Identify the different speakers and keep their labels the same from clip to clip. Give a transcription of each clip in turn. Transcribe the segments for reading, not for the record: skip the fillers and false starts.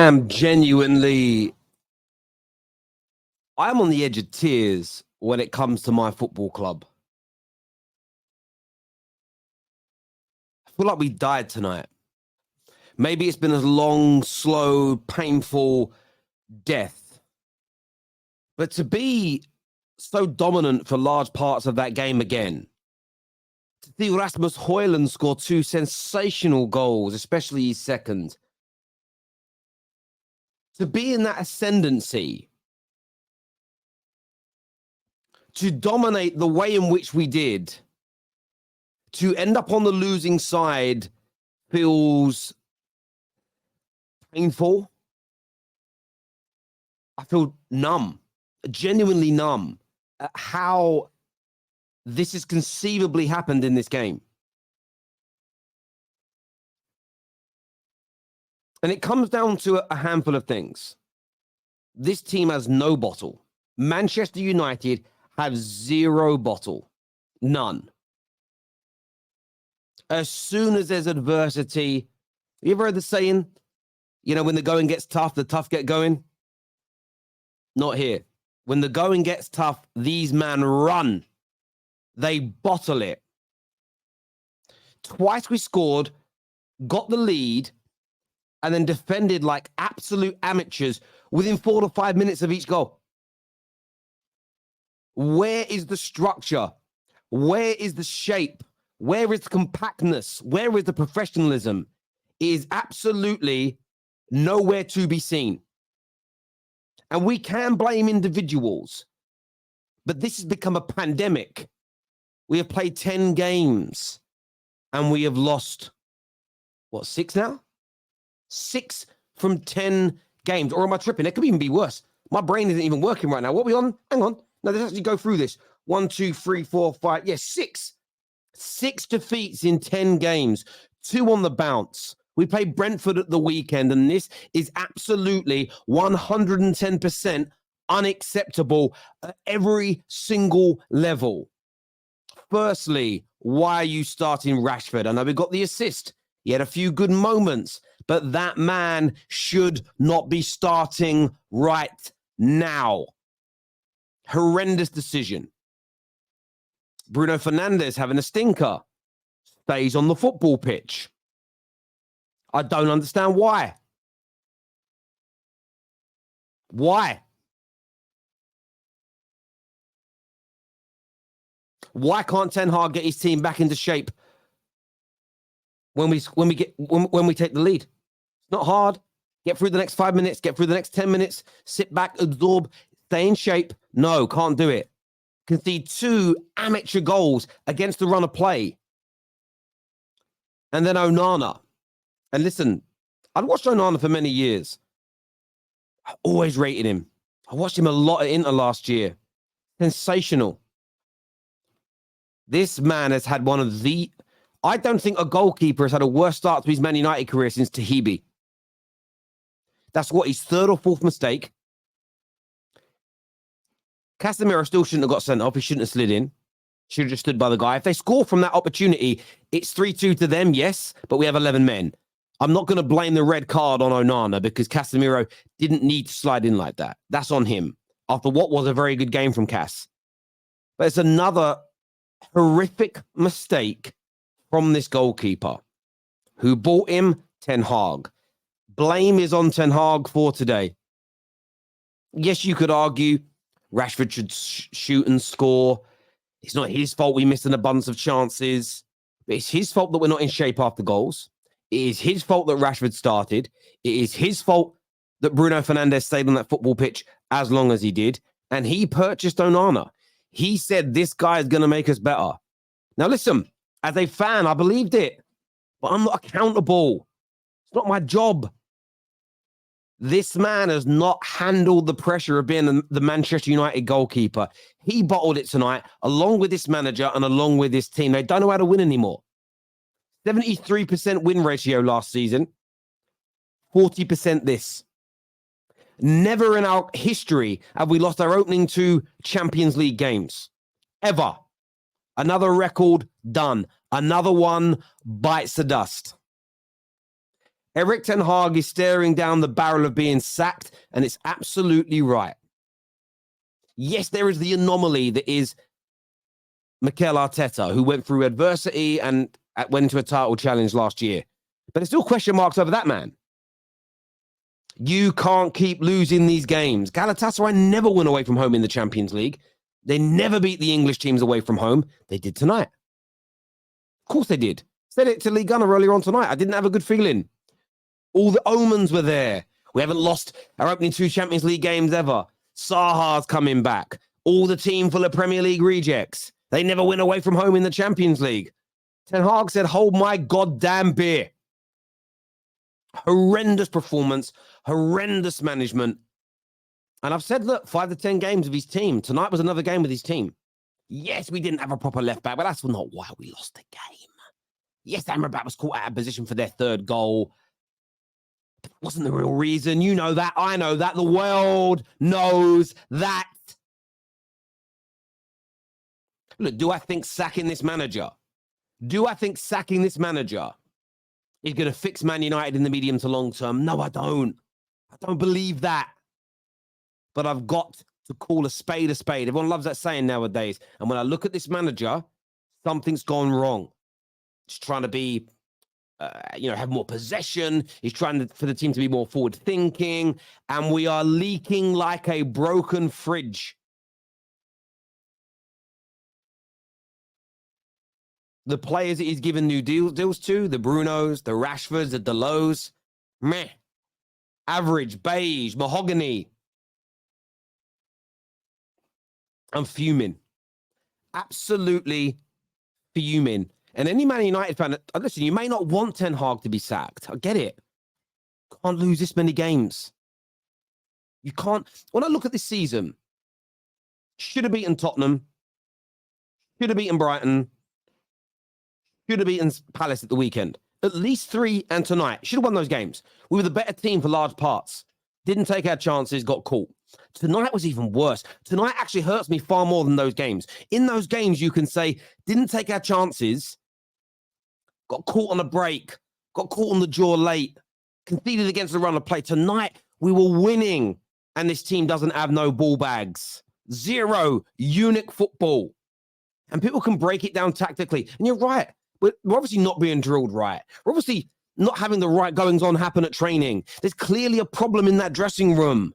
Speaker 1: am genuinely, I'm on the edge of tears when it comes to my football club. I feel like we died tonight. Maybe it's been a long, slow, painful death. But to be so dominant for large parts of that game again, to see Rasmus Højlund score two sensational goals, especially his second, to be in that ascendancy, to dominate the way in which we did, to end up on the losing side feels painful. I feel numb, genuinely numb at how this has conceivably happened in this game. And it comes down to a handful of things. This team has no bottle. Manchester United have zero bottle. None. As soon as there's adversity, you ever heard the saying, you know, when the going gets tough, the tough get going? Not here. When the going gets tough, these men run. They bottle it. Twice we scored, got the lead, and then defended like absolute amateurs within 4 to 5 minutes of each goal. Where is the structure? Where is the shape? Where is the compactness? Where is the professionalism? It is absolutely nowhere to be seen. And we can blame individuals, but this has become a pandemic. We have played 10 games and we have lost, what, 6 now? 6 from 10 games. Or am I tripping? It could even be worse. My brain isn't even working right now. What are we on? Hang on. No, let's actually go through this. 1, 2, 3, 4, 5. Yes, 6. 6 defeats in 10 games. 2 on the bounce. We played Brentford at the weekend, and this is absolutely 110% unacceptable at every single level. Firstly, why are you starting Rashford? I know we got the assist. He had a few good moments, but that man should not be starting right now. Horrendous decision. Bruno Fernandes having a stinker. Stays on the football pitch. I don't understand why. Why? Why can't Ten Hag get his team back into shape when we take the lead? It's not hard. Get through the next 5 minutes, get through the next 10 minutes, sit back, absorb, stay in shape. No, can't do it. Concede 2 amateur goals against the run of play. And then Onana. And listen, I've watched Onana for many years. I always rated him. I watched him a lot at Inter last year. Sensational. This man has had one of the... I don't think a goalkeeper has had a worse start to his Man United career since Tahibi. That's what, his 3rd or 4th mistake. Casemiro still shouldn't have got sent off. He shouldn't have slid in. Should have just stood by the guy. If they score from that opportunity, it's 3-2 to them, yes, but we have 11 men. I'm not going to blame the red card on Onana because Casemiro didn't need to slide in like that. That's on him after what was a very good game from Cas. But it's another horrific mistake from this goalkeeper. Who bought him? Ten Hag. Blame is on Ten Hag for today. Yes, you could argue Rashford should shoot and score. It's not his fault we missed an abundance of chances. But it's his fault that we're not in shape after goals. It is his fault that Rashford started. It is his fault that Bruno Fernandes stayed on that football pitch as long as he did. And he purchased Onana. He said, this guy is going to make us better. Now, listen, as a fan, I believed it. But I'm not accountable. It's not my job. This man has not handled the pressure of being the Manchester United goalkeeper. He bottled it tonight, along with this manager and along with this team. They don't know how to win anymore. 73% win ratio last season, 40% this. Never in our history have we lost our opening 2 Champions League games. Ever. Another record done. Another one bites the dust. Erik Ten Hag is staring down the barrel of being sacked, and it's absolutely right. Yes, there is the anomaly that is Mikel Arteta, who went through adversity and went into a title challenge last year. But there's still question marks over that man. You can't keep losing these games. Galatasaray never went away from home in the Champions League. They never beat the English teams away from home. They did tonight. Of course they did. Said it to Lee Gunner earlier on tonight. I didn't have a good feeling. All the omens were there. We haven't lost our opening 2 Champions League games ever. Saha's coming back. All the team full of Premier League rejects. They never went away from home in the Champions League. Ten Hag said, hold my goddamn beer. Horrendous performance, horrendous management. And I've said, look, 5 to 10 games of his team. Tonight was another game with his team. Yes, we didn't have a proper left back, but that's not why we lost the game. Yes, Amrabat was caught out of position for their 3rd goal. That wasn't the real reason. You know that. I know that. The world knows that. Look, do I think sacking this manager? Do I think sacking this manager is going to fix Man United in the medium to long term? No, I don't. I don't believe that. But I've got to call a spade a spade. Everyone loves that saying nowadays. And when I look at this manager, something's gone wrong. He's trying to be, have more possession. He's trying for the team to be more forward thinking. And we are leaking like a broken fridge. The players that he's given new deals to, the Brunos, the Rashfords, the Delos, meh. Average, beige, mahogany. I'm fuming. Absolutely fuming. And any Man United fan, listen, you may not want Ten Hag to be sacked. I get it. Can't lose this many games. You can't. When I look at this season, should have beaten Tottenham, should have beaten Brighton, should have beaten Palace at the weekend. At least 3 and tonight. Should have won those games. We were the better team for large parts. Didn't take our chances, got caught. Tonight was even worse. Tonight actually hurts me far more than those games. In those games, you can say, didn't take our chances, got caught on a break, got caught on the jaw late, conceded against the run of play. Tonight, we were winning, and this team doesn't have no ball bags. 0 unique football. And people can break it down tactically. And you're right. We're obviously not being drilled right. We're obviously not having the right goings-on happen at training. There's clearly a problem in that dressing room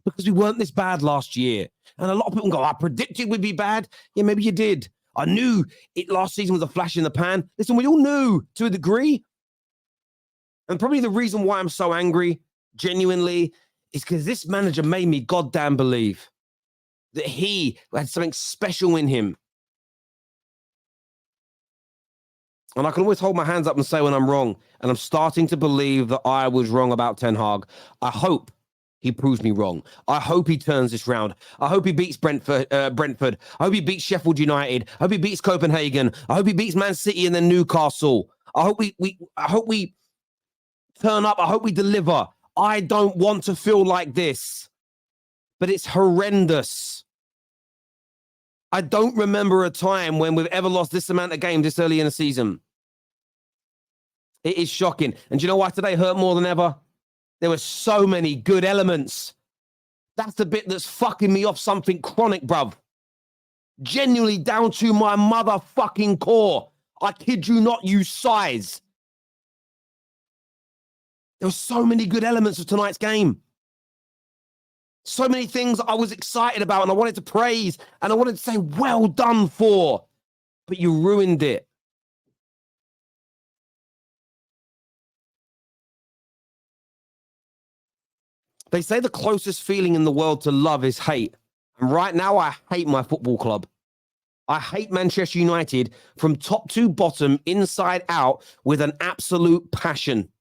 Speaker 1: because we weren't this bad last year. And a lot of people go, I predicted we'd be bad. Yeah, maybe you did. I knew it last season was a flash in the pan. Listen, we all knew to a degree. And probably the reason why I'm so angry, genuinely, is because this manager made me goddamn believe that he had something special in him. And I can always hold my hands up and say when I'm wrong. And I'm starting to believe that I was wrong about Ten Hag. I hope he proves me wrong. I hope he turns this round. I hope he beats Brentford. I hope he beats Sheffield United. I hope he beats Copenhagen. I hope he beats Man City and then Newcastle. I hope we turn up. I hope we deliver. I don't want to feel like this, but it's horrendous. I don't remember a time when we've ever lost this amount of games this early in the season. It is shocking. And do you know why today hurt more than ever? There were so many good elements. That's the bit that's fucking me off something chronic, bruv. Genuinely down to my motherfucking core. I kid you not, you size. There were so many good elements of tonight's game. So many things I was excited about and I wanted to praise and I wanted to say, well done for. But you ruined it. They say the closest feeling in the world to love is hate. And right now, I hate my football club. I hate Manchester United from top to bottom, inside out, with an absolute passion.